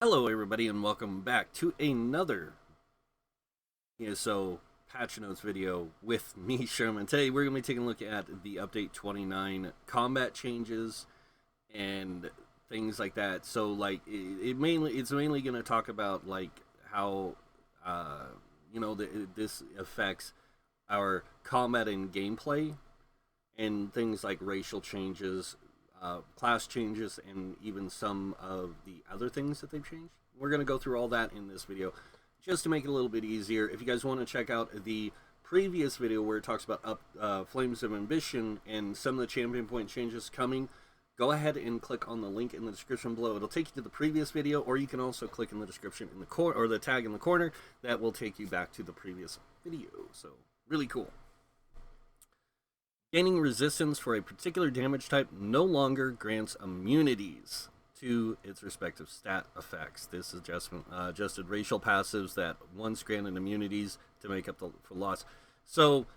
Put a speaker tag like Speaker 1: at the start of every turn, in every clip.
Speaker 1: Hello everybody and welcome back to another ESO patch notes video with me, Sherman. Today we're going to be taking a look at the update 29 combat changes and things like that. So like it's mainly going to talk about like how this affects our combat and gameplay and things like racial changes, class changes, and even some of the other things that they've changed. We're going to go through all that in this video just to make it a little bit easier. If you guys want to check out the previous video where it talks about Flames of Ambition and some of the champion point changes coming, go ahead and click on the link in the description below. It'll take you to the previous video, or you can also click in the description in the corner, or the tag in the corner that will take you back to the previous video. So really cool. Gaining resistance for a particular damage type no longer grants immunities to its respective stat effects. This adjustment adjusted racial passives that once granted immunities to make up for loss. So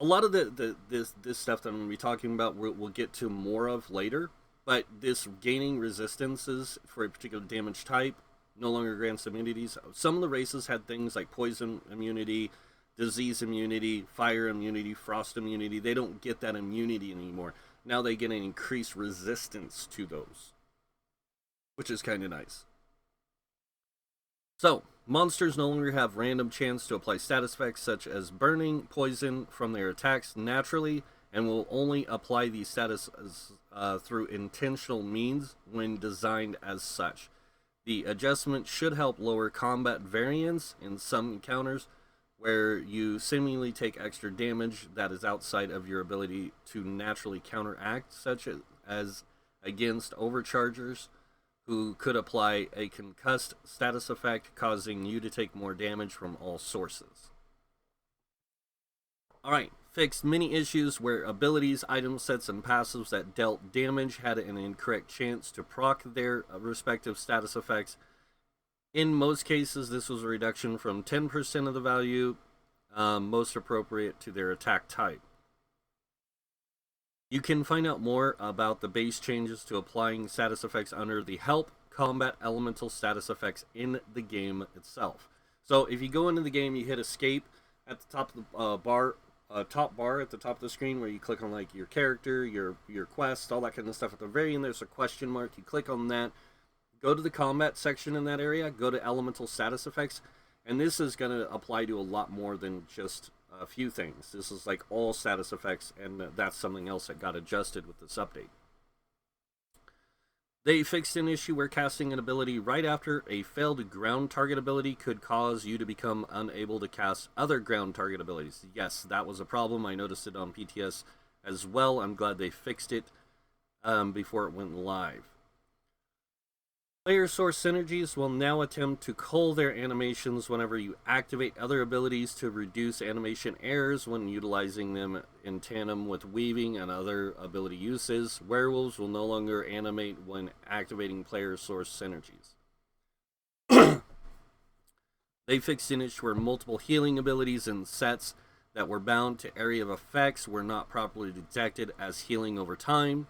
Speaker 1: a lot of this stuff that I'm going to be talking about we'll get to more of later, but this gaining resistances for a particular damage type no longer grants immunities. Some of the races had things like poison immunity, disease immunity, fire immunity, frost immunity. They don't get that immunity anymore. Now they get an increased resistance to those, which is kind of nice. So, monsters no longer have random chance to apply status effects such as burning, poison from their attacks naturally, and will only apply these status through intentional means when designed as such. The adjustment should help lower combat variance in some encounters where you seemingly take extra damage that is outside of your ability to naturally counteract, such as against overchargers who could apply a concussed status effect, causing you to take more damage from all sources. Alright, fixed many issues where abilities, item sets, and passives that dealt damage had an incorrect chance to proc their respective status effects. In most cases, this was a reduction from 10% of the value, most appropriate to their attack type. You can find out more about the base changes to applying status effects under the Help Combat Elemental status effects in the game itself. So if you go into the game, you hit Escape at the top of the top bar at the top of the screen where you click on like your character, your quest, all that kind of stuff. At the very end, there's a question mark. You click on that. Go to the combat section in that area, go to elemental status effects, and this is going to apply to a lot more than just a few things. This is like all status effects, and that's something else that got adjusted with this update. They fixed an issue where casting an ability right after a failed ground target ability could cause you to become unable to cast other ground target abilities. Yes, that was a problem. I noticed it on PTS as well. I'm glad they fixed it before it went live. Player source synergies will now attempt to cull their animations whenever you activate other abilities to reduce animation errors when utilizing them in tandem with weaving and other ability uses. Werewolves will no longer animate when activating player source synergies. They fixed an issue where multiple healing abilities and sets that were bound to area of effects were not properly detected as healing over time.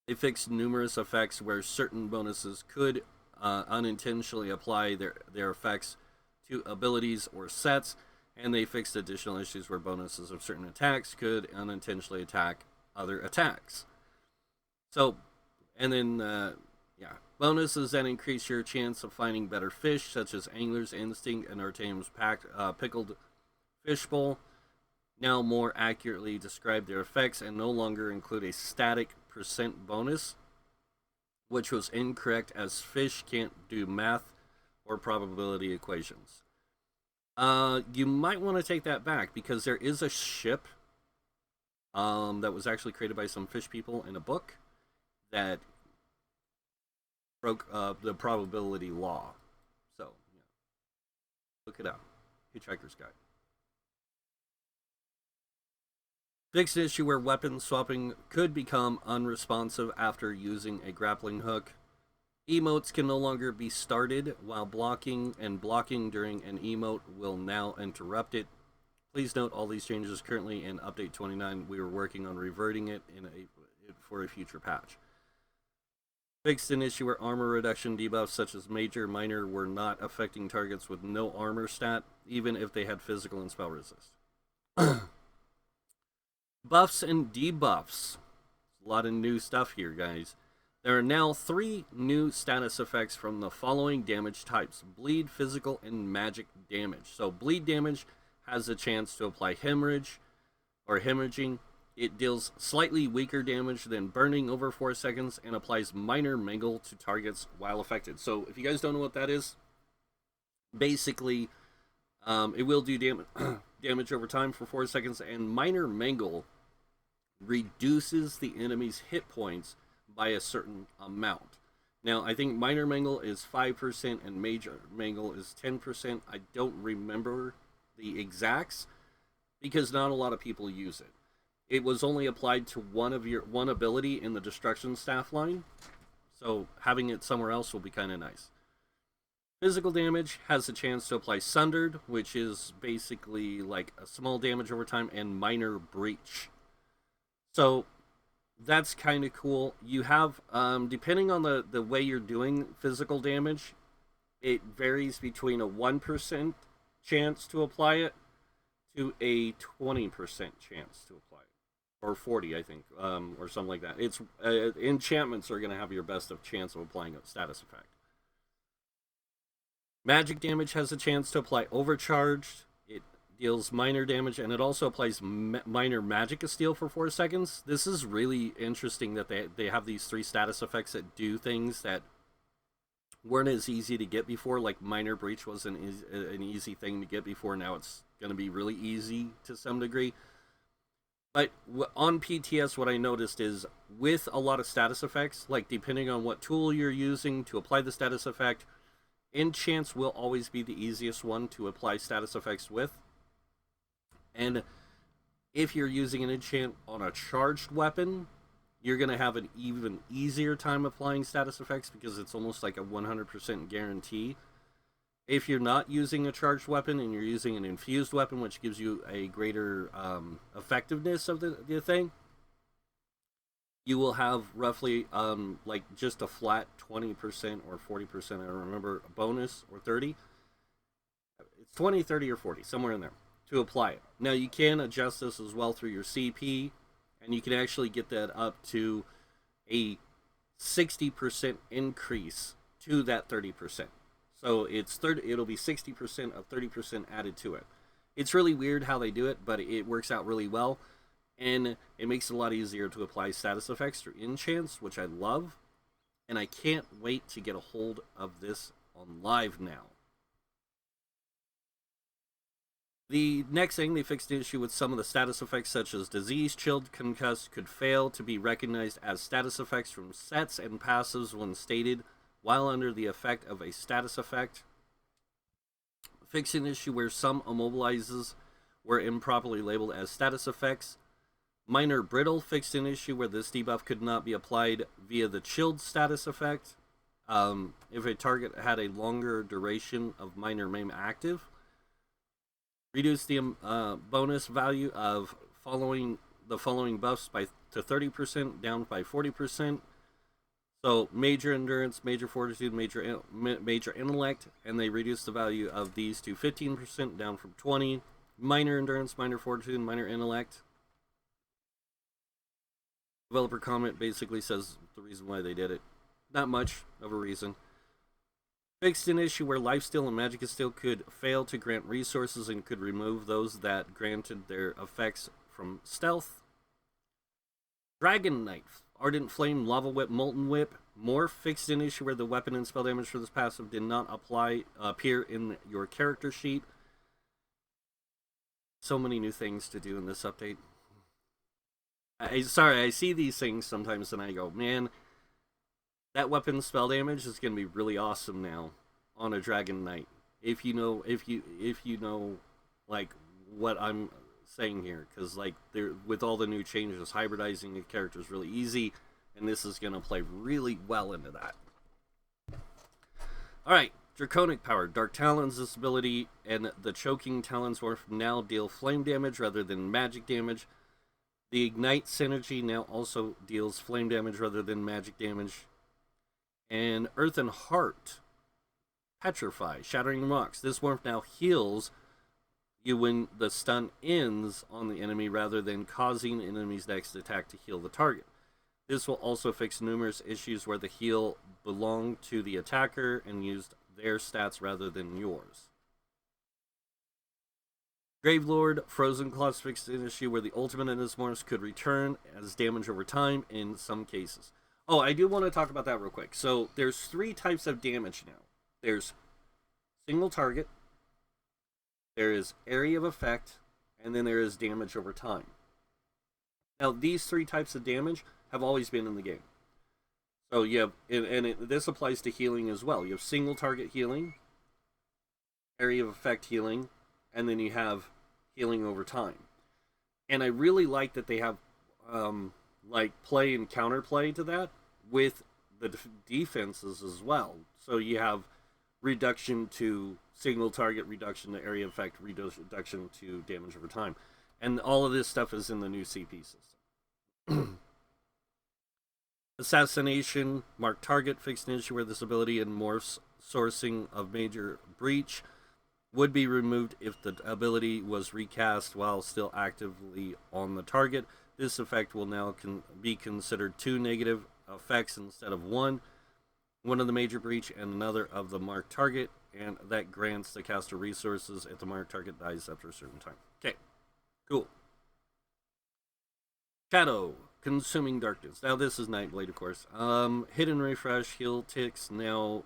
Speaker 1: They fixed numerous effects where certain bonuses could unintentionally apply their effects to abilities or sets, and they fixed additional issues where bonuses of certain attacks could unintentionally attack other attacks. So, and then, bonuses that increase your chance of finding better fish, such as Angler's Instinct and Artemium's Pickled Fishbowl, now more accurately describe their effects and no longer include a static percent bonus, which was incorrect as fish can't do math or probability equations. You might want to take that back because there is a ship that was actually created by some fish people in a book that broke the probability law. So, yeah. Look it up. Hitchhiker's Guide. Fixed issue where weapon swapping could become unresponsive after using a grappling hook. Emotes can no longer be started while blocking, and blocking during an emote will now interrupt it. Please note all these changes currently in Update 29. We are working on reverting it for a future patch. Fixed an issue where armor reduction debuffs such as major, minor were not affecting targets with no armor stat, even if they had physical and spell resist. Buffs and debuffs. A lot of new stuff here, guys. There are now 3 new status effects from the following damage types: bleed, physical, and magic damage. So bleed damage has a chance to apply hemorrhage or hemorrhaging. It deals slightly weaker damage than burning over 4 seconds and applies minor mangle to targets while affected. So if you guys don't know what that is, basically it will do damage over time for 4 seconds, and minor mangle reduces the enemy's hit points by a certain amount. Now, I think minor mangle is 5% and major mangle is 10%. I don't remember the exacts because not a lot of people use it. It was only applied to one ability in the destruction staff line, so having it somewhere else will be kind of nice. Physical damage has a chance to apply sundered, which is basically like a small damage over time, and minor breach. So that's kind of cool. You have, depending on the way you're doing physical damage, it varies between a 1% chance to apply it to a 20% chance to apply it. Or 40, I think, or something like that. It's enchantments are going to have your best of chance of applying a status effect. Magic damage has a chance to apply overcharged. It deals minor damage, and it also applies minor magic steal for 4 seconds. This is really interesting that they have these 3 status effects that do things that weren't as easy to get before. Like minor breach was an easy thing to get before. Now it's going to be really easy to some degree. But on PTS, what I noticed is with a lot of status effects, like depending on what tool you're using to apply the status effect, enchants will always be the easiest one to apply status effects with. And if you're using an enchant on a charged weapon, you're going to have an even easier time applying status effects because it's almost like a 100% guarantee. If you're not using a charged weapon and you're using an infused weapon, which gives you a greater effectiveness of the thing, you will have roughly like just a flat 20% or 40%, I don't remember, a bonus, or 30. It's 20, 30, or 40, somewhere in there, to apply it. Now, you can adjust this as well through your CP, and you can actually get that up to a 60% increase to that 30%. So it'll be 60% of 30% added to it. It's really weird how they do it, but it works out really well. And it makes it a lot easier to apply status effects through enchants, which I love. And I can't wait to get a hold of this on live now. The next thing, they fixed an issue with some of the status effects such as disease, chilled, concussed could fail to be recognized as status effects from sets and passives when stated while under the effect of a status effect. Fixed an issue where some immobilizes were improperly labeled as status effects. Minor brittle fixed an issue where this debuff could not be applied via the chilled status effect if a target had a longer duration of minor maim active. Reduced the bonus value of the following buffs to 30%, down by 40%. So major endurance, major fortitude, major intellect, and they reduced the value of these to 15%, down from 20. Minor endurance, minor fortitude, minor intellect. Developer comment basically says the reason why they did it. Not much of a reason. Fixed an issue where lifesteal and magicka could fail to grant resources and could remove those that granted their effects from stealth. Dragon Knight, Ardent Flame, Lava Whip, Molten Whip, Morph fixed an issue where the weapon and spell damage for this passive did not appear in your character sheet. So many new things to do in this update. I see these things sometimes and I go, man, that weapon spell damage is going to be really awesome now on a Dragon Knight. If you know, like, what I'm saying here, because like with all the new changes, hybridizing a character is really easy, and this is going to play really well into that. Alright, Draconic Power. Dark Talons, this ability, and the Choking Talons Morph now deal flame damage rather than magic damage. The Ignite synergy now also deals flame damage rather than magic damage. And Earthen Heart, Petrify, Shattering Rocks. This morph now heals you when the stun ends on the enemy rather than causing the enemy's next attack to heal the target. This will also fix numerous issues where the heal belonged to the attacker and used their stats rather than yours. Gravelord, Frozen Claws fixed an issue where the ultimate in this morphs could return as damage over time in some cases. Oh, I do want to talk about that real quick. So there's 3 types of damage now. There's single target, there is area of effect, and then there is damage over time. Now, these 3 types of damage have always been in the game. So you have, this applies to healing as well. You have single target healing, area of effect healing, and then you have healing over time. And I really like that they have like play and counterplay to that with the defenses as well. So you have reduction to single target, reduction to area effect, reduction to damage over time. And all of this stuff is in the new CP system. Assassination, mark target, fixed an issue where this ability and morphs sourcing of major breach would be removed if the ability was recast while still actively on the target. This effect will now be considered 2 negative effects instead of 1. One of the major breach and another of the marked target, and that grants the caster resources if the marked target dies after a certain time. Okay, cool. Shadow, Consuming Darkness. Now this is Nightblade, of course. Hidden Refresh, heal ticks now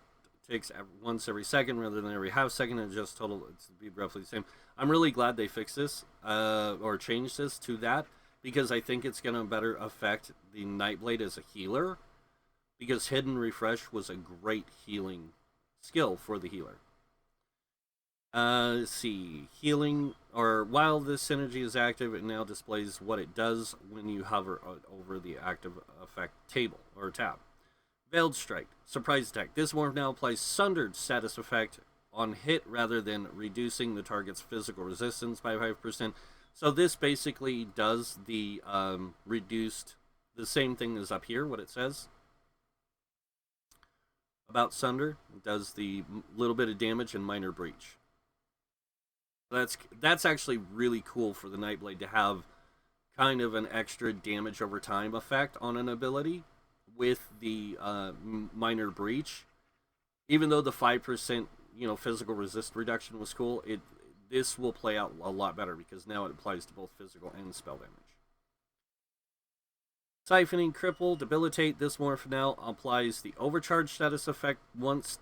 Speaker 1: ticks once every second rather than every half second, and just total, it's be roughly the same. I'm really glad they fixed this, or changed this to that, because I think it's going to better affect the Nightblade as a healer, because Hidden Refresh was a great healing skill for the healer. Let's see. Healing, or while this synergy is active, it now displays what it does when you hover over the active effect table, or tab. Veiled Strike, Surprise Attack. This morph now applies Sundered status effect on hit rather than reducing the target's physical resistance by 5%. So this basically does the reduced, the same thing as up here, what it says about Sunder. It does the little bit of damage and minor breach. That's actually really cool for the Nightblade to have kind of an extra damage over time effect on an ability with the minor breach. Even though the 5% physical resist reduction was cool, this will play out a lot better because now it applies to both physical and spell damage. Siphoning, Cripple, Debilitate. This morph now applies the overcharge status effect once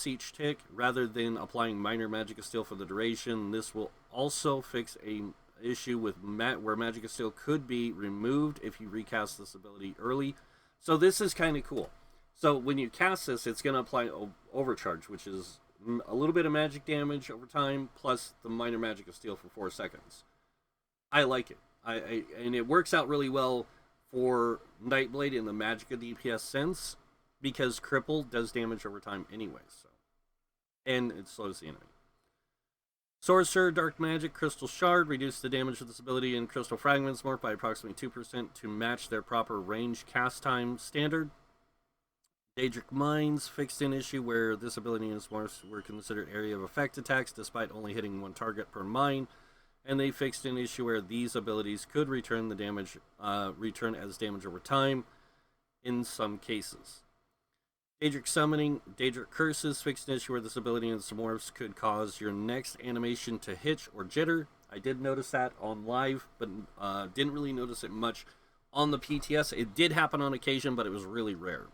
Speaker 1: each tick, rather than applying minor Magic of Steel for the duration. This will also fix a issue with where Magic of Steel could be removed if you recast this ability early. So this is kind of cool. So when you cast this, it's going to apply overcharge, which is a little bit of magic damage over time, plus the minor Magic of Steel for 4 seconds. I like it. And it works out really well for Nightblade in the Magicka DPS sense, because Cripple does damage over time anyway, so. And it slows the enemy. Sorcerer, Dark Magic, Crystal Shard, reduce the damage of this ability in Crystal Fragments morph by approximately 2% to match their proper range cast time standard. Daedric Mines, fixed an issue where this ability and its morphs were considered area of effect attacks despite only hitting 1 target per mine. And they fixed an issue where these abilities could return the damage, return as damage over time in some cases. Daedric Summoning, Daedric Curses, fixed an issue where this ability and its morphs could cause your next animation to hitch or jitter. I did notice that on live, but didn't really notice it much on the PTS. It did happen on occasion, but it was really rare.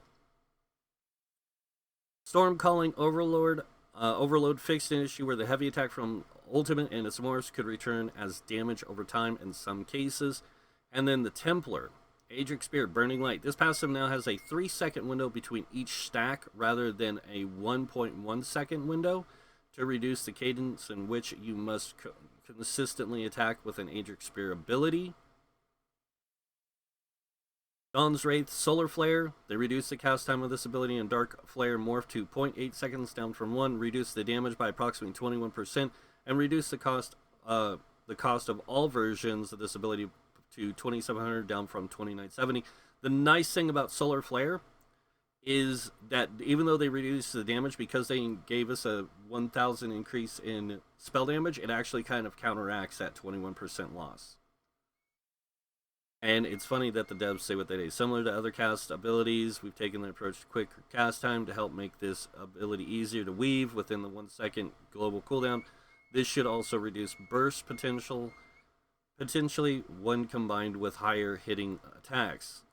Speaker 1: Stormcalling Overlord. Overload fixed an issue where the heavy attack from Ultimate and its morphs could return as damage over time in some cases. And then the Templar, Adric Spear, Burning Light. This passive now has a 3-second window between each stack rather than a 1.1 second window to reduce the cadence in which you must consistently attack with an Adric Spear ability. Dawn's Wraith, Solar Flare. They reduce the cast time of this ability in Dark Flare morph to 0.8 seconds down from 1, reduce the damage by approximately 21%, and reduce the cost of all versions of this ability to 2,700 down from 2,970. The nice thing about Solar Flare is that even though they reduced the damage, because they gave us a 1,000 increase in spell damage, it actually kind of counteracts that 21% loss. And it's funny that the devs say what they do. Similar to other cast abilities, we've taken the approach to quick cast time to help make this ability easier to weave within the 1 second global cooldown. This should also reduce burst potential, potentially when combined with higher hitting attacks.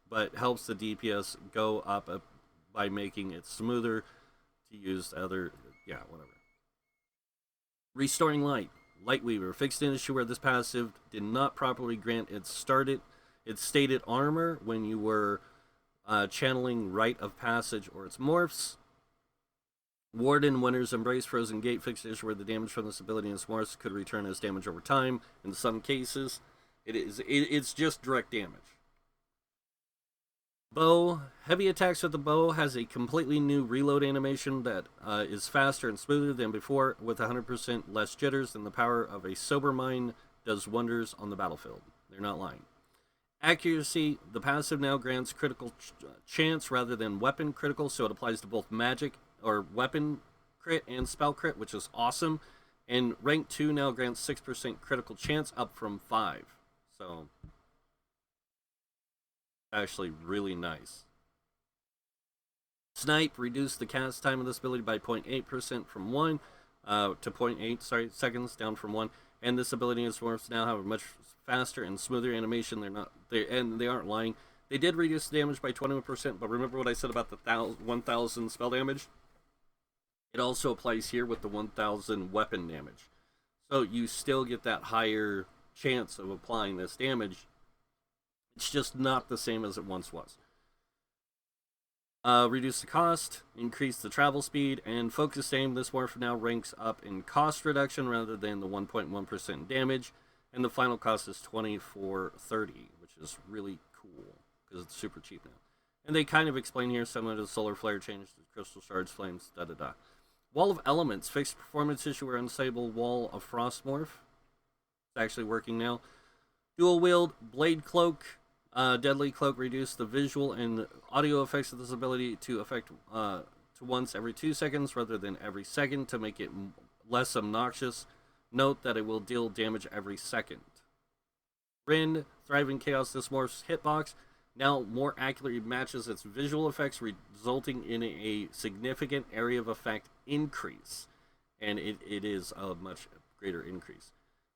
Speaker 1: But helps the DPS go up by making it smoother to use other, whatever. Restoring Light. Lightweaver fixed an issue where this passive did not properly grant its stated armor when you were channeling Rite of Passage or its morphs. Warden Winter's Embrace Frozen Gate fixed an issue where the damage from this ability and its morphs could return as damage over time. In some cases, it's just direct damage. Bow. Heavy attacks with the bow has a completely new reload animation that is faster and smoother than before, with 100% less jitters, and the power of a sober mind does wonders on the battlefield. They're not lying. Accuracy. The passive now grants critical chance rather than weapon critical, so it applies to both magic or weapon crit and spell crit, which is awesome. And rank 2 now grants 6% critical chance, up from 5. So actually really nice. Snipe reduced the cast time of this ability by 0.8% from 1 to 0.8 seconds, down from 1. And this ability and morphs now have a much faster and smoother animation. They aren't lying. They did reduce the damage by 21%, but remember what I said about the 1,000 spell damage? It also applies here with the 1,000 weapon damage. So you still get that higher chance of applying this damage. It's just not the same as it once was. Reduce the cost, increase the travel speed, and focus aim. This morph now ranks up in cost reduction rather than the 1.1% damage. And the final cost is $24.30, which is really cool because it's super cheap now. And they kind of explain here similar to the solar flare change to crystal shards, flames, da-da-da. Wall of Elements, fixed performance issue or unstable wall of frost morph. It's actually working now. Dual wield, blade cloak. Deadly Cloak reduced the visual and audio effects of this ability to affect to once every 2 seconds rather than every second to make it less obnoxious. Note that it will deal damage every second. Rin, Thriving Chaos, this morph's hitbox now more accurately matches its visual effects, resulting in a significant area of effect increase. And it is a much greater increase.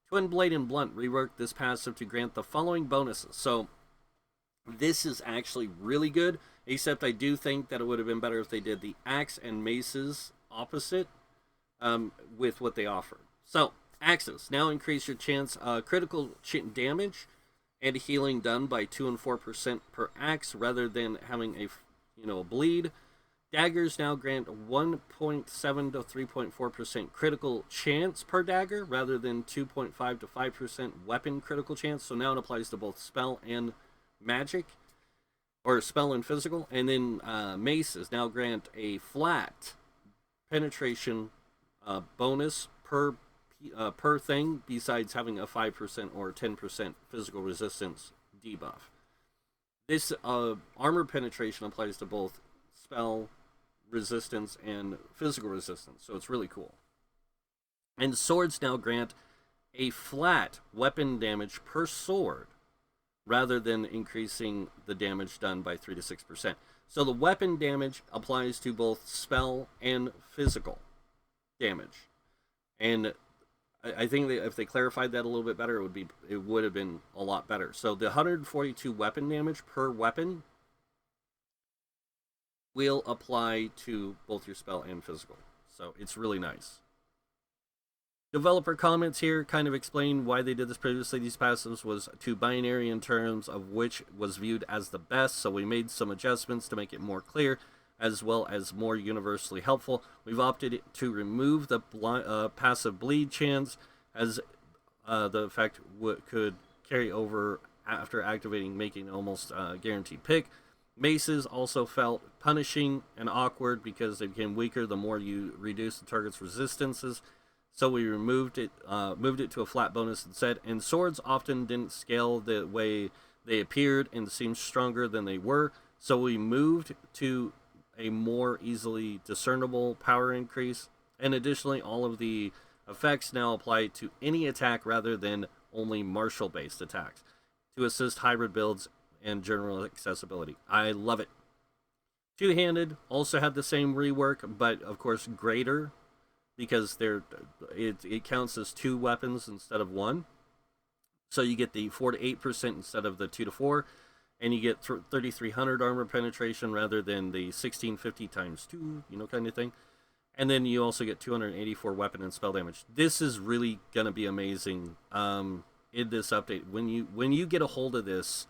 Speaker 1: Twin Blade and Blunt reworked this passive to grant the following bonuses. So this is actually really good, except I do think that it would have been better if they did the axe and maces opposite with what they offer. So, axes now increase your chance critical damage and healing done by 2 and 4% per axe rather than having a bleed. Daggers now grant 1.7 to 3.4% critical chance per dagger rather than 2.5 to 5% weapon critical chance. So now it applies to both spell and magic, or spell and physical. And then maces now grant a flat penetration bonus per thing, besides having a 5% or 10% physical resistance debuff. This armor penetration applies to both spell resistance and physical resistance, so it's really cool. And swords now grant a flat weapon damage per sword rather than increasing the damage done by 3 to 6%. So the weapon damage applies to both spell and physical damage. And I think that if they clarified that a little bit better, it would have been a lot better. So the 142 weapon damage per weapon will apply to both your spell and physical. So it's really nice. Developer comments here kind of explain why they did this previously. These passives was too binary in terms of which was viewed as the best, so we made some adjustments to make it more clear, as well as more universally helpful. We've opted to remove the passive bleed chance, as the effect could carry over after activating, making almost guaranteed pick. Maces also felt punishing and awkward because they became weaker the more you reduce the target's resistances. So we moved it to a flat bonus instead. And swords often didn't scale the way they appeared and seemed stronger than they were. So we moved to a more easily discernible power increase, and additionally, all of the effects now apply to any attack rather than only martial-based attacks to assist hybrid builds and general accessibility. I love it. Two-handed also had the same rework, but of course greater, because it counts as 2 weapons instead of 1. So you get the 4 to 8% instead of the 2 to 4, and you get 3,300 armor penetration rather than the 1,650 times 2, kind of thing. And then you also get 284 weapon and spell damage. This is really gonna be amazing in this update. When you get a hold of this,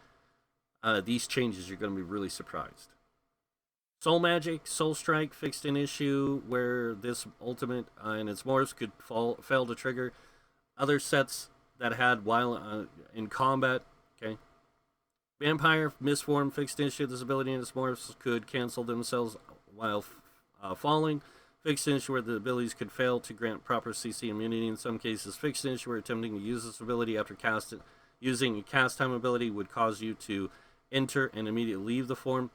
Speaker 1: these changes, you're gonna be really surprised. Soul Magic, Soul Strike fixed an issue where this ultimate and its morphs could fail to trigger. Other sets that had while in combat, okay. Vampire Mistform fixed an issue. This ability and its morphs could cancel themselves while falling. Fixed an issue where the abilities could fail to grant proper CC immunity in some cases. Fixed an issue where attempting to use this ability after using a cast time ability would cause you to enter and immediately leave the form.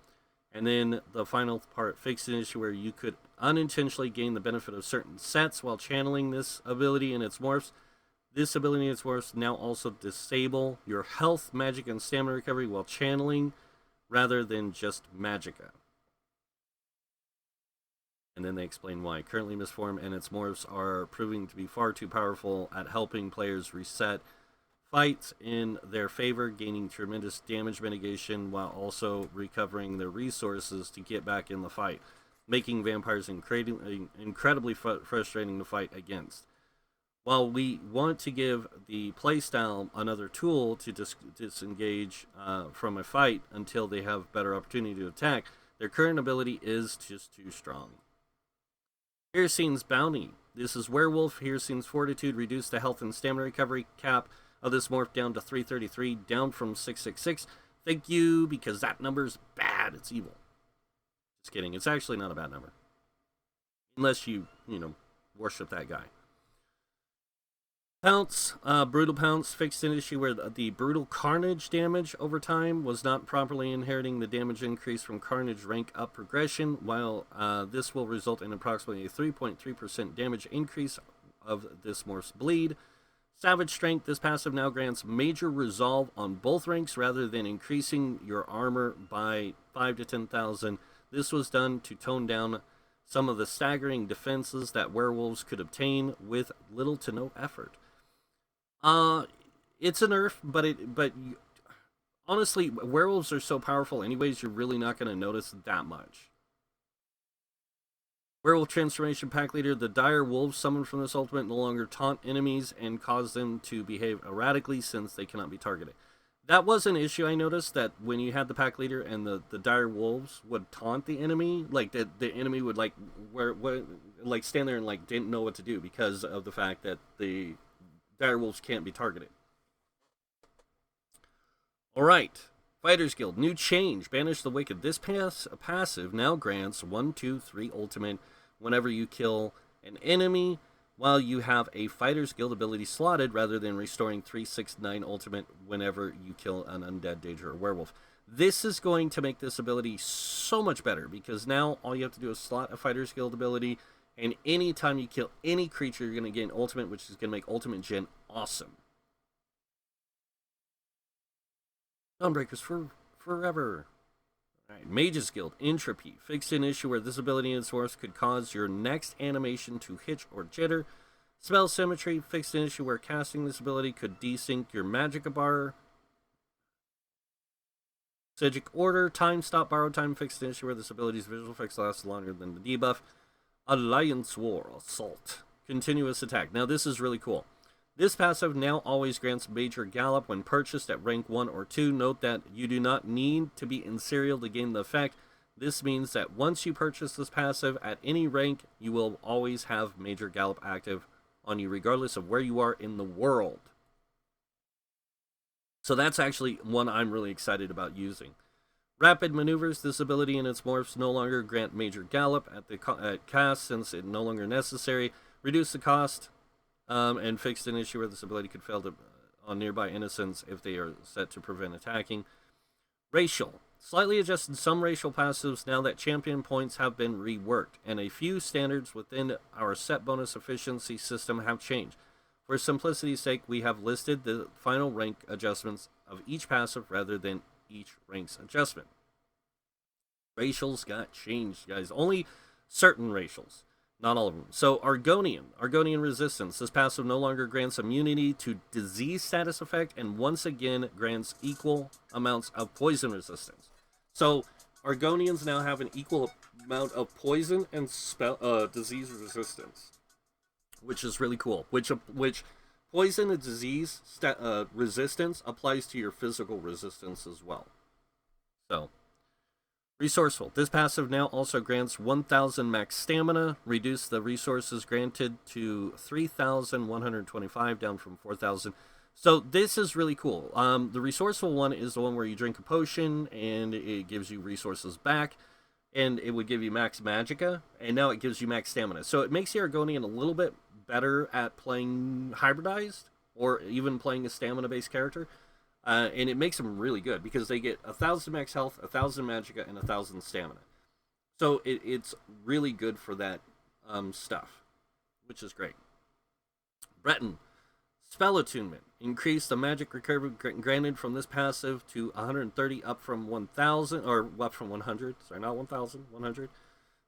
Speaker 1: And then the final part, fixed an issue where you could unintentionally gain the benefit of certain sets while channeling this ability and its morphs. This ability and its morphs now also disable your health, magic, and stamina recovery while channeling rather than just magicka. And then they explain why. Currently, Mistform and its morphs are proving to be far too powerful at helping players reset fights in their favor, gaining tremendous damage mitigation while also recovering their resources to get back in the fight, making vampires incredibly frustrating to fight against. While we want to give the playstyle another tool to disengage from a fight until they have better opportunity to attack, their current ability is just too strong. Hircine's Bounty. This is Werewolf. Hircine's Fortitude reduced the health and stamina recovery cap of this morph down to 333, down from 666. Thank you, because that number's bad. It's evil. Just kidding. It's actually not a bad number. Unless you worship that guy. Pounce, Brutal Pounce fixed an issue where the Brutal Carnage damage over time was not properly inheriting the damage increase from Carnage rank up progression, while this will result in approximately a 3.3% damage increase of this morph's bleed. Savage Strength, this passive now grants major resolve on both ranks rather than increasing your armor by 5 to 10,000. This was done to tone down some of the staggering defenses that werewolves could obtain with little to no effort. It's a nerf, but honestly, werewolves are so powerful anyways, you're really not going to notice that much. Werewolf Transformation Pack Leader, the dire wolves summoned from this ultimate no longer taunt enemies and cause them to behave erratically since they cannot be targeted. That was an issue I noticed, that when you had the Pack Leader and the dire wolves would taunt the enemy, like the enemy would stand there and didn't know what to do because of the fact that the dire wolves can't be targeted. Alright, Fighters Guild, new change, Banish the Wicked. This passive now grants 1, 2, 3 ultimate whenever you kill an enemy, while you have a Fighters Guild ability slotted rather than restoring 3, 6, 9 ultimate whenever you kill an undead, danger, or werewolf. This is going to make this ability so much better, because now all you have to do is slot a Fighters Guild ability, and anytime you kill any creature, you're going to gain ultimate, which is going to make ultimate gen awesome. Dawnbreakers for forever. Alright, Mage's Guild, Entropy. Fixed an issue where this ability and source could cause your next animation to hitch or jitter. Spell Symmetry. Fixed an issue where casting this ability could desync your magicka bar. Psijic Order, Time Stop, Borrowed Time. Fixed an issue where this ability's visual effects last longer than the debuff. Alliance War, Assault. Continuous Attack. Now this is really cool. This passive now always grants Major Gallop when purchased at rank 1 or 2. Note that you do not need to be in serial to gain the effect. This means that once you purchase this passive at any rank, you will always have Major Gallop active on you, regardless of where you are in the world. So that's actually one I'm really excited about using. Rapid Maneuvers, this ability and its morphs no longer grant Major Gallop at cast since it's no longer necessary. Reduce the cost. And fixed an issue where this ability could fail on nearby innocents if they are set to prevent attacking. Racial. Slightly adjusted some racial passives now that champion points have been reworked, and a few standards within our set bonus efficiency system have changed. For simplicity's sake, we have listed the final rank adjustments of each passive rather than each rank's adjustment. Racials got changed, guys. Only certain racials, not all of them. So Argonian Resistance. This passive no longer grants immunity to disease status effect and once again grants equal amounts of poison resistance. So Argonians now have an equal amount of poison and disease resistance, which is really cool. Which poison and disease resistance applies to your physical resistance as well. So, Resourceful. This passive now also grants 1,000 max stamina. Reduce the resources granted to 3,125, down from 4,000. So this is really cool. The Resourceful one is the one where you drink a potion and it gives you resources back. And it would give you max magicka. And now it gives you max stamina. So it makes the Argonian a little bit better at playing hybridized or even playing a stamina-based character. And it makes them really good because they get 1,000 max health, 1,000 magicka, and 1,000 stamina. So it's really good for that stuff, which is great. Breton. Spell Attunement. Increase the magic recovery granted from this passive to 130 up from 1,000, or up from 100. Sorry, not 1,000, 100.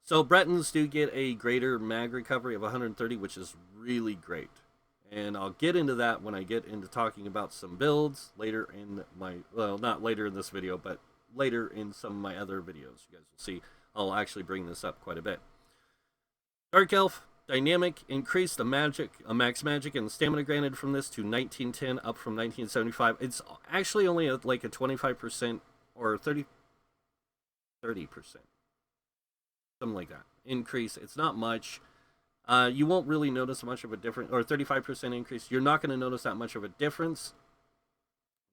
Speaker 1: So Bretons do get a greater mag recovery of 130, which is really great. And I'll get into that when I get into talking about some builds later in my, well, not later in this video, but later in some of my other videos. You guys will see I'll actually bring this up quite a bit. Dark Elf, Dynamic, increase the magic, max magic and stamina granted from this to 1910 up from 1975. It's actually only like a 25% or 30%, something like that, increase. It's not much. You won't really notice much of a difference, or 35% increase. You're not going to notice that much of a difference,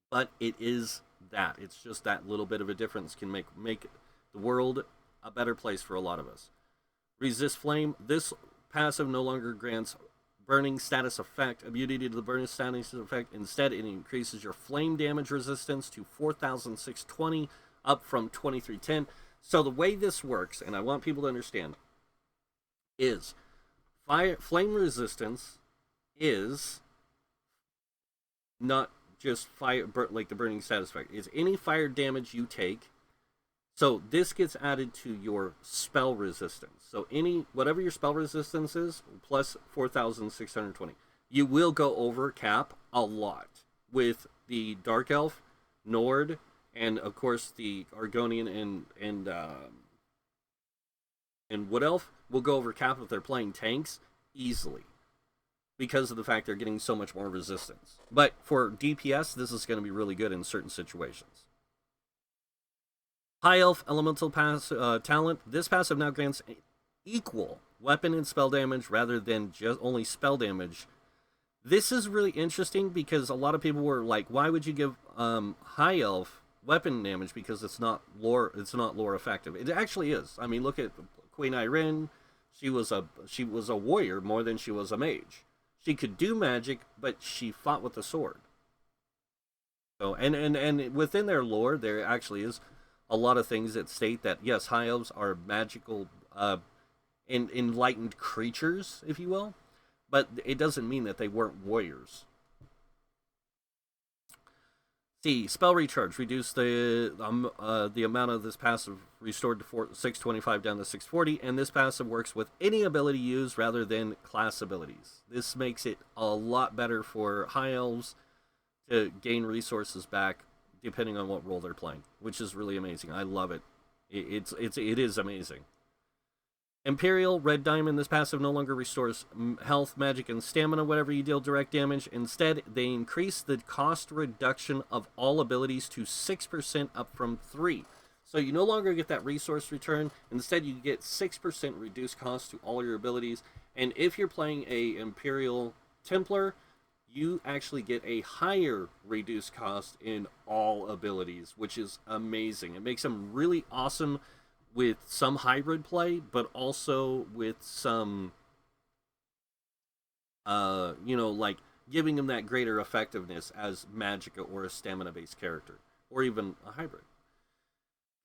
Speaker 1: but it is that. It's just that little bit of a difference can make the world a better place for a lot of us. Resist Flame. This passive no longer grants burning status effect, immunity to the burning status effect. Instead, it increases your flame damage resistance to 4,620, up from 2,310. So the way this works, and I want people to understand, is flame resistance is not just fire, like the burning status effect. It's any fire damage you take. So this gets added to your spell resistance. So whatever your spell resistance is, plus 4,620. You will go over cap a lot with the Dark Elf, Nord, and of course the Argonian and Wood Elf will go over cap if they're playing tanks easily because of the fact they're getting so much more resistance. But for DPS, this is going to be really good in certain situations. High Elf Elemental Talent. This passive now grants equal weapon and spell damage rather than just only spell damage. This is really interesting because a lot of people were like, why would you give High Elf weapon damage, because it's not lore effective. It actually is. I mean, look at Queen Irene. She was a warrior more than she was a mage. She could do magic, but she fought with a sword. So and within their lore, there actually is a lot of things that state that yes, high elves are magical, enlightened creatures, if you will, but it doesn't mean that they weren't warriors. C. Spell recharge. Reduce the amount of this passive restored to 625 down to 640, and this passive works with any ability used rather than class abilities. This makes it a lot better for high elves to gain resources back depending on what role they're playing, which is really amazing. I love it. It is amazing. Imperial Red Diamond. This passive no longer restores health, magic, and stamina whenever you deal direct damage. Instead, they increase the cost reduction of all abilities to 6% up from 3%. So you no longer get that resource return. Instead, you get 6% reduced cost to all your abilities. And if you're playing a Imperial Templar, you actually get a higher reduced cost in all abilities, which is amazing. It makes them really awesome with some hybrid play, but also with some, like giving them that greater effectiveness as Magicka or a stamina-based character, or even a hybrid.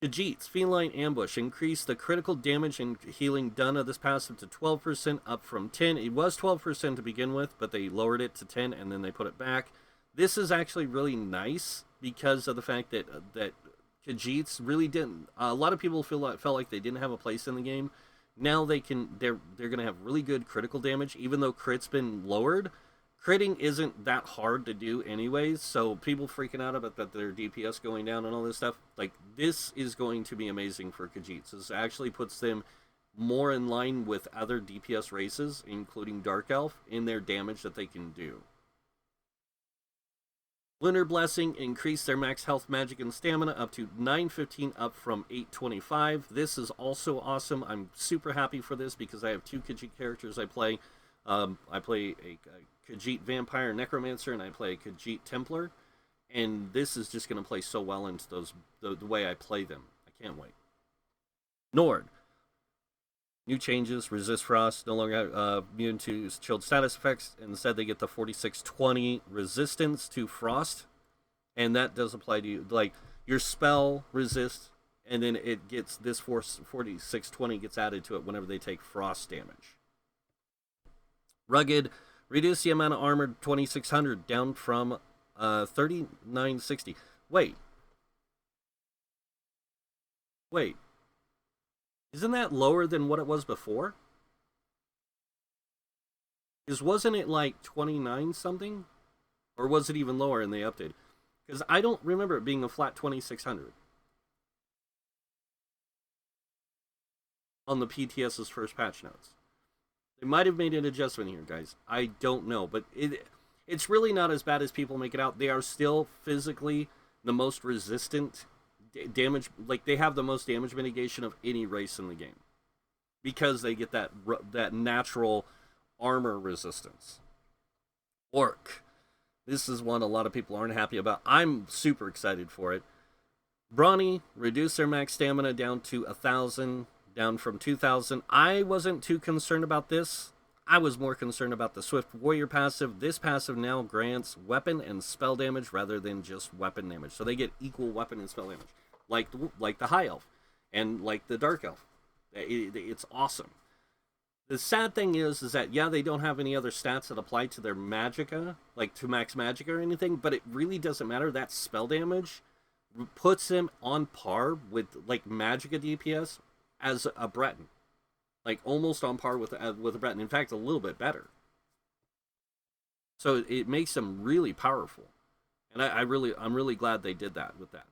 Speaker 1: Khajiit's Feline Ambush. Increase the critical damage and healing done of this passive to 12%, up from 10. It was 12% to begin with, but they lowered it to 10 and then they put it back. This is actually really nice because of the fact that Khajiits really didn't. A lot of people felt like they didn't have a place in the game. Now they can. They're going to have really good critical damage, even though crit's been lowered. Critting isn't that hard to do anyways, so people freaking out about that their DPS going down and all this stuff, like, this is going to be amazing for Khajiits. This actually puts them more in line with other DPS races, including Dark Elf, in their damage that they can do. Lunar Blessing, increase their max health, magic, and stamina up to 915, up from 825. This is also awesome. I'm super happy for this because I have 2 Khajiit characters I play. I play a Khajiit Vampire Necromancer, and I play a Khajiit Templar. And this is just going to play so well into those the way I play them. I can't wait. Nord. New changes, resist frost, no longer immune to chilled status effects. Instead, they get the 4620 resistance to frost. And that does apply to you. Like, your spell resists, and then it gets this 4620 gets added to it whenever they take frost damage. Rugged, reduce the amount of armor 2600 down from 3960. Wait. Isn't that lower than what it was before? Wasn't it like 29 something? Or was it even lower and they updated? Because I don't remember it being a flat 2600 on the PTS's first patch notes. They might have made an adjustment here, guys. I don't know, but it's really not as bad as people make it out. They are still physically the most resistant damage. Like, they have the most damage mitigation of any race in the game because they get that natural armor resistance. Orc. This is one a lot of people aren't happy about. I'm super excited for it. Brawny, reduce their max stamina down to 1,000. Down from 2,000. I wasn't too concerned about this. I was more concerned about the Swift Warrior passive. This passive now grants weapon and spell damage rather than just weapon damage. So they get equal weapon and spell damage, like the High Elf and like the Dark Elf. It's awesome. The sad thing is that, yeah, they don't have any other stats that apply to their Magicka, like to max Magicka or anything, but it really doesn't matter. That spell damage puts them on par with, like, Magicka DPS as a Breton, like almost on par with a Breton. In fact, a little bit better. So it makes them really powerful, and I'm really glad they did that with that.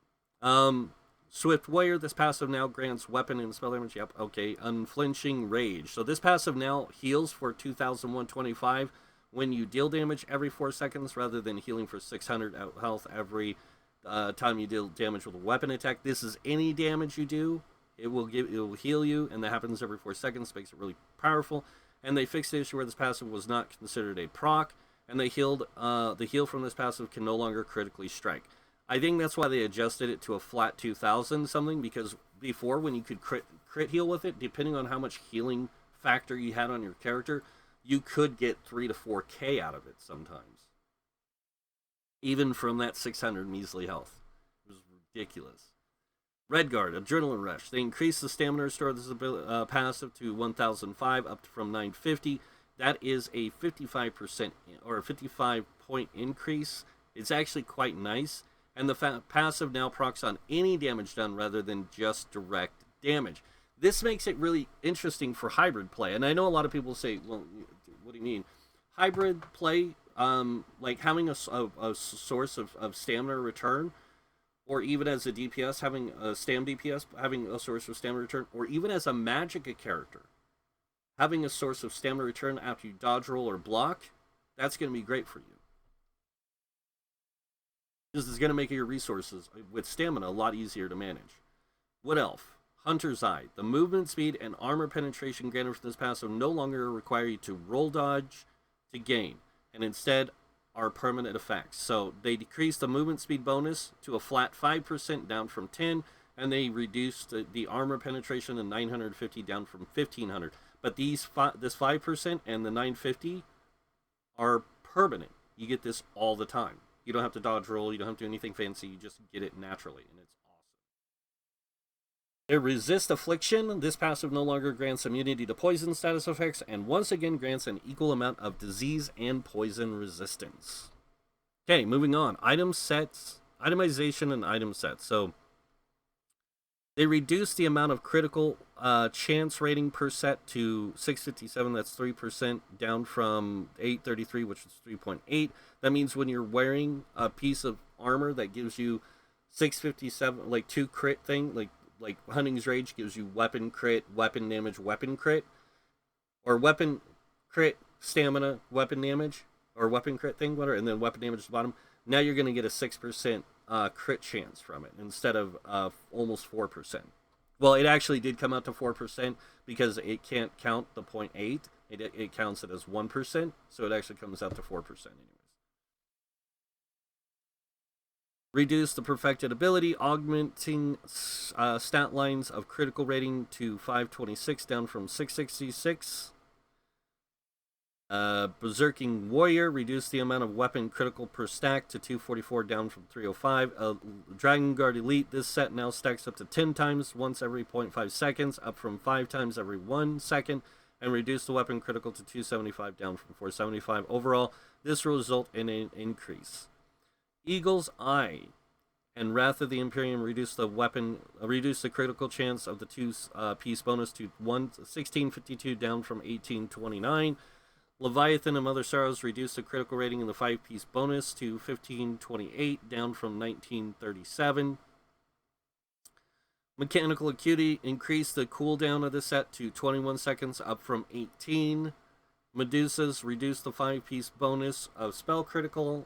Speaker 1: Swift Warrior. This passive now grants weapon and spell damage. Yep. Okay. Unflinching Rage. So this passive now heals for 2,125 when you deal damage every 4 seconds, rather than healing for 600 health every time you deal damage with a weapon attack. This is any damage you do. It will heal you, and that happens every 4 seconds. Makes it really powerful. And they fixed the issue where this passive was not considered a proc, and they healed. The heal from this passive can no longer critically strike. I think that's why they adjusted it to a flat 2,000 something, because before, when you could crit heal with it, depending on how much healing factor you had on your character, you could get 3 to 4k out of it sometimes, even from that 600 measly health. It was ridiculous. Redguard, Adrenaline Rush. They increase the stamina restore this passive to 1,005, up from 950. That is a 55% or a 55-point increase. It's actually quite nice. And the passive now procs on any damage done rather than just direct damage. This makes it really interesting for hybrid play. And I know a lot of people say, well, what do you mean? Hybrid play, like having a source of stamina return, or even as a DPS, having a stam DPS, having a source of stamina return, or even as a Magicka character, having a source of stamina return after you dodge roll or block, that's going to be great for you. This is going to make your resources with stamina a lot easier to manage. Wood Elf, Hunter's Eye. The movement speed and armor penetration granted for this passive no longer require you to roll dodge to gain, and instead are permanent effects. So they decreased the movement speed bonus to a flat 5%, down from 10, and they reduced the armor penetration to 950 down from 1500. But this 5% and the 950 are permanent. You get this all the time. You don't have to dodge roll. You don't have to do anything fancy. You just get it naturally, and it's They resist affliction. This passive no longer grants immunity to poison status effects, and once again grants an equal amount of disease and poison resistance. Okay, moving on. Item sets, itemization and item sets. So they reduce the amount of critical chance rating per set to 657. That's 3% down from 833, which is 3.8. That means when you're wearing a piece of armor that gives you 657, like 2 crit thing, like Hunting's Rage gives you weapon crit, weapon damage, weapon crit, or weapon crit, stamina, weapon damage, or weapon crit thing, whatever, and then weapon damage at the bottom. Now you're going to get a 6% crit chance from it instead of almost 4%. Well, it actually did come out to 4% because it can't count the 0.8. It counts it as 1%, so it actually comes out to 4% anyways. Reduce the perfected ability, augmenting stat lines of critical rating to 526 down from 666. Berserking Warrior, reduce the amount of weapon critical per stack to 244 down from 305. Dragon Guard Elite, this set now stacks up to 10 times once every 0.5 seconds, up from 5 times every 1 second, and reduce the weapon critical to 275 down from 475. Overall, this will result in an increase. Eagle's Eye and Wrath of the Imperium reduce the critical chance of the 2-piece bonus to 1652 down from 1829. Leviathan and Mother Sorrows reduce the critical rating in the 5-piece bonus to 1528 down from 1937. Mechanical Acuity increased the cooldown of the set to 21 seconds up from 18. Medusas reduced the 5-piece bonus of spell critical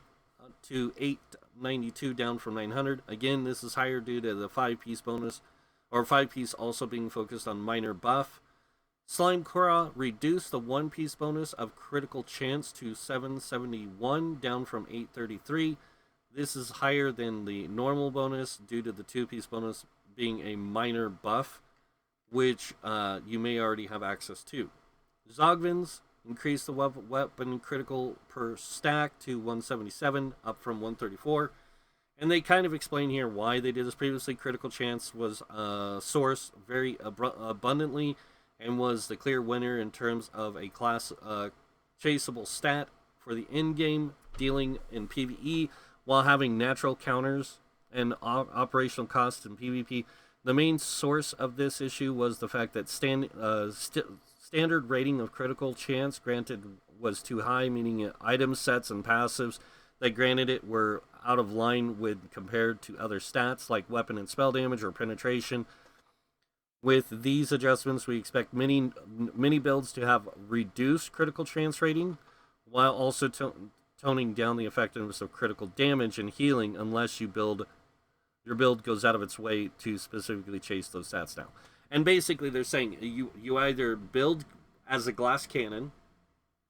Speaker 1: to 892 down from 900. Again, this is higher due to the 5-piece bonus, or 5-piece also being focused on minor buff. Slime Cora reduced the 1-piece bonus of critical chance to 771 down from 833. This is higher than the normal bonus due to the 2-piece bonus being a minor buff, which you may already have access to. Zogvins increased the weapon critical per stack to 177, up from 134. And they kind of explain here why they did this. Previously, critical chance was sourced very abundantly and was the clear winner in terms of a class chaseable stat for the in-game dealing in PvE, while having natural counters and operational costs in PvP. The main source of this issue was the fact that standard rating of critical chance granted was too high, meaning item sets and passives that granted it were out of line with compared to other stats like weapon and spell damage or penetration. With these adjustments, we expect many builds to have reduced critical chance rating, while also toning down the effectiveness of critical damage and healing, unless your build goes out of its way to specifically chase those stats down. And basically, they're saying you either build as a glass cannon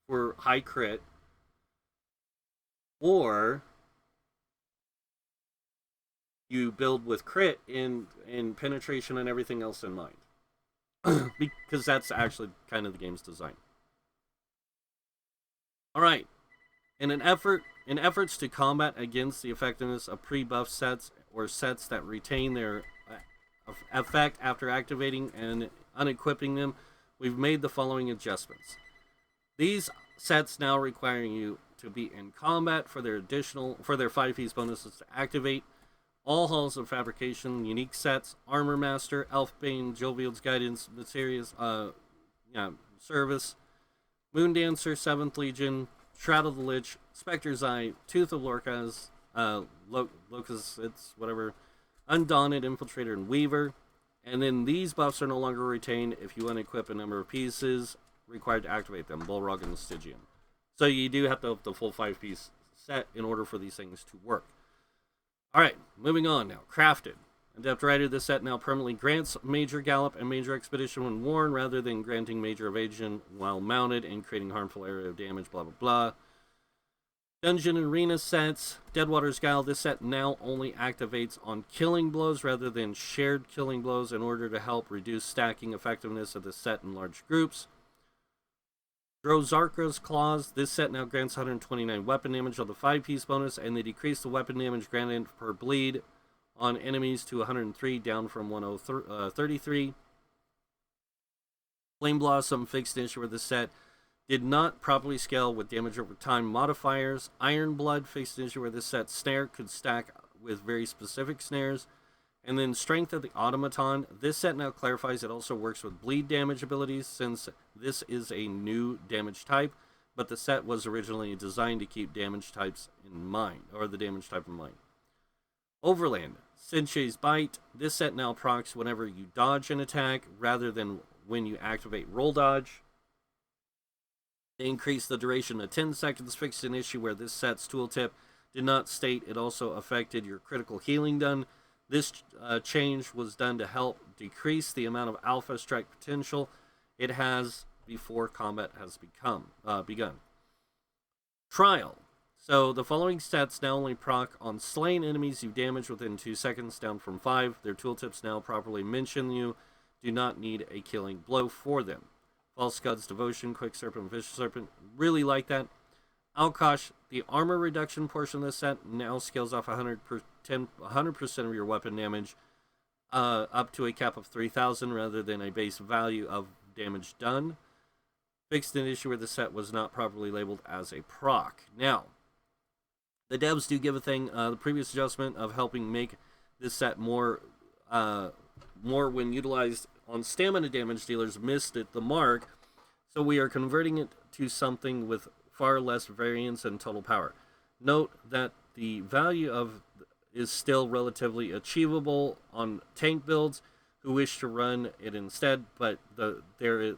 Speaker 1: for high crit, or you build with crit in penetration and everything else in mind. Because that's actually kind of the game's design. Alright. In efforts to combat against the effectiveness of pre-buff sets or sets that retain their effect after activating and unequipping them, we've made the following adjustments. These sets now require you to be in combat for their 5-piece bonuses to activate. All Halls of Fabrication, unique sets, Armor Master, Elfbane, Jovield's Guidance, Mysterious Service, Moon Dancer, 7th Legion, Shroud of the Lich, Spectre's Eye, Tooth of Lorcas, Locus, it's whatever, Undaunted, Infiltrator, and Weaver. And then these buffs are no longer retained if you unequip a number of pieces required to activate them, Bullrog and Stygian. So you do have to have the full 5-piece set in order for these things to work. Alright, moving on now. Crafted. Adept Rider, this set now permanently grants Major Gallop and Major Expedition when worn, rather than granting Major Evasion while mounted and creating harmful area of damage, blah blah blah. Dungeon and Arena sets. Deadwater's Guile, this set now only activates on killing blows rather than shared killing blows in order to help reduce stacking effectiveness of the set in large groups. Rosarco's Claws, this set now grants 129 weapon damage on the 5-piece bonus, and they decrease the weapon damage granted per bleed on enemies to 103, down from 133. Flame Blossom fixed an issue where the set did not properly scale with damage over time modifiers. Iron Blood fixed an issue where the set snare could stack with very specific snares. And then Strength of the Automaton. This set now clarifies it also works with bleed damage abilities, since this is a new damage type, but the set was originally designed to keep damage types in mind, or the damage type in mind. Overland. Sinche's Bite. This set now procs whenever you dodge an attack, rather than when you activate roll dodge. They increased the duration to 10 seconds, fixed an issue where this set's tooltip did not state it also affected your critical healing done. This change was done to help decrease the amount of alpha strike potential it has before combat has begun. Trial. So the following sets now only proc on slain enemies you damage within 2 seconds, down from 5. Their tooltips now properly mention you do not need a killing blow for them. False God's Devotion, Quick Serpent, Vicious Serpent. Really like that. Alkosh, the armor reduction portion of this set now scales off 100% of your weapon damage up to a cap of 3,000 rather than a base value of damage done. Fixed an issue where the set was not properly labeled as a proc. Now, the devs do give a thing, the previous adjustment of helping make this set more when utilized on stamina damage dealers missed the mark, so we are converting it to something with far less variance and total power. Note that the value of is still relatively achievable on tank builds who wish to run it instead, but they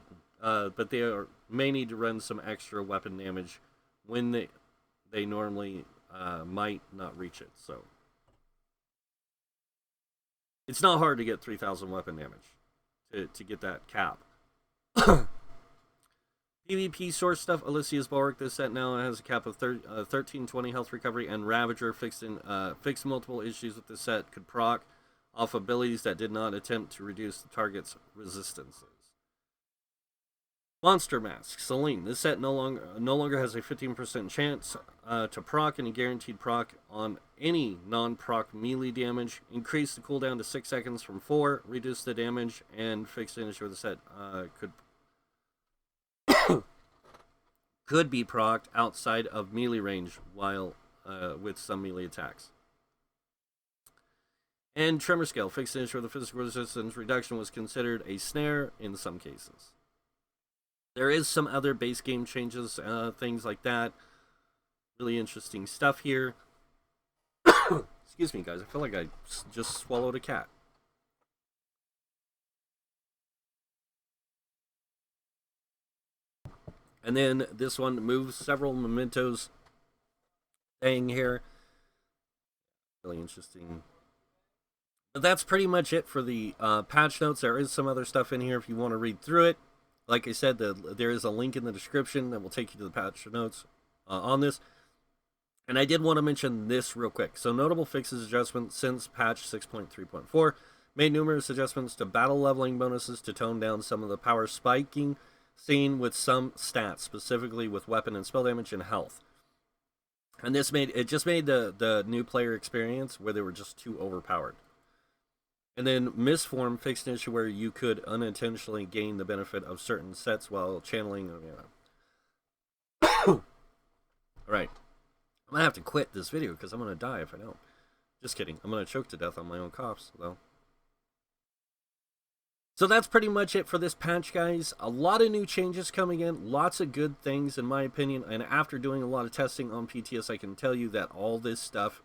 Speaker 1: may need to run some extra weapon damage when they normally might not reach it. So it's not hard to get 3,000 weapon damage to get that cap. PvP source stuff. Alicia's Bulwark. This set now has a cap of 1320 health recovery, and Ravager fixed multiple issues with this set. Could proc off abilities that did not attempt to reduce the target's resistances. Monster Mask. Feline. This set no longer has a 15% chance to proc and a guaranteed proc on any non-proc melee damage. Increase the cooldown to 6 seconds from 4. Reduce the damage and fix the issue with the set could be procced outside of melee range while with some melee attacks. And Tremor Scale. Fixed the issue where the physical resistance reduction was considered a snare in some cases. There is some other base game changes, things like that. Really interesting stuff here. Excuse me, guys. I feel like I just swallowed a cat. And then this one moves several mementos thing here. Really interesting. But that's pretty much it for the patch notes. There is some other stuff in here if you want to read through it. Like I said, there is a link in the description that will take you to the patch notes on this. And I did want to mention this real quick. So notable fixes adjustments since patch 6.3.4 made numerous adjustments to battle leveling bonuses to tone down some of the power spiking seen with some stats, specifically with weapon and spell damage and health. And this made the new player experience where they were just too overpowered. And then Misform fixed an issue where you could unintentionally gain the benefit of certain sets while channeling. Alright. I'm going to have to quit this video because I'm going to die if I don't. Just kidding. I'm going to choke to death on my own coughs, though. So that's pretty much it for this patch, guys. A lot of new changes coming in. Lots of good things, in my opinion. And after doing a lot of testing on PTS, I can tell you that all this stuff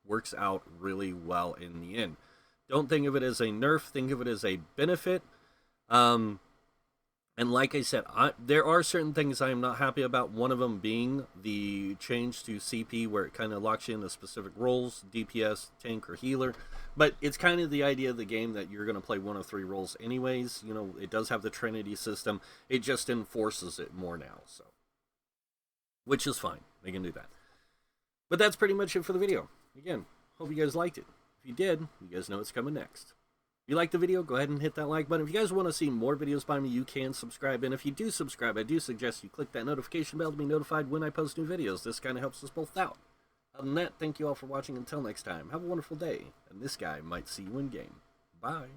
Speaker 1: works out really well in the end. Don't think of it as a nerf. Think of it as a benefit. And like I said, there are certain things I am not happy about. One of them being the change to CP, where it kind of locks you into specific roles, DPS, tank, or healer. But it's kind of the idea of the game that you're going to play one of 3 roles anyways. You know, it does have the Trinity system. It just enforces it more now, so. Which is fine. They can do that. But that's pretty much it for the video. Again, hope you guys liked it. If you did, you guys know what's coming next. If you like the video, go ahead and hit that like button. If you guys want to see more videos by me, you can subscribe. And if you do subscribe, I do suggest you click that notification bell to be notified when I post new videos. This kind of helps us both out. Other than that, thank you all for watching. Until next time, have a wonderful day, and this guy might see you in game. Bye.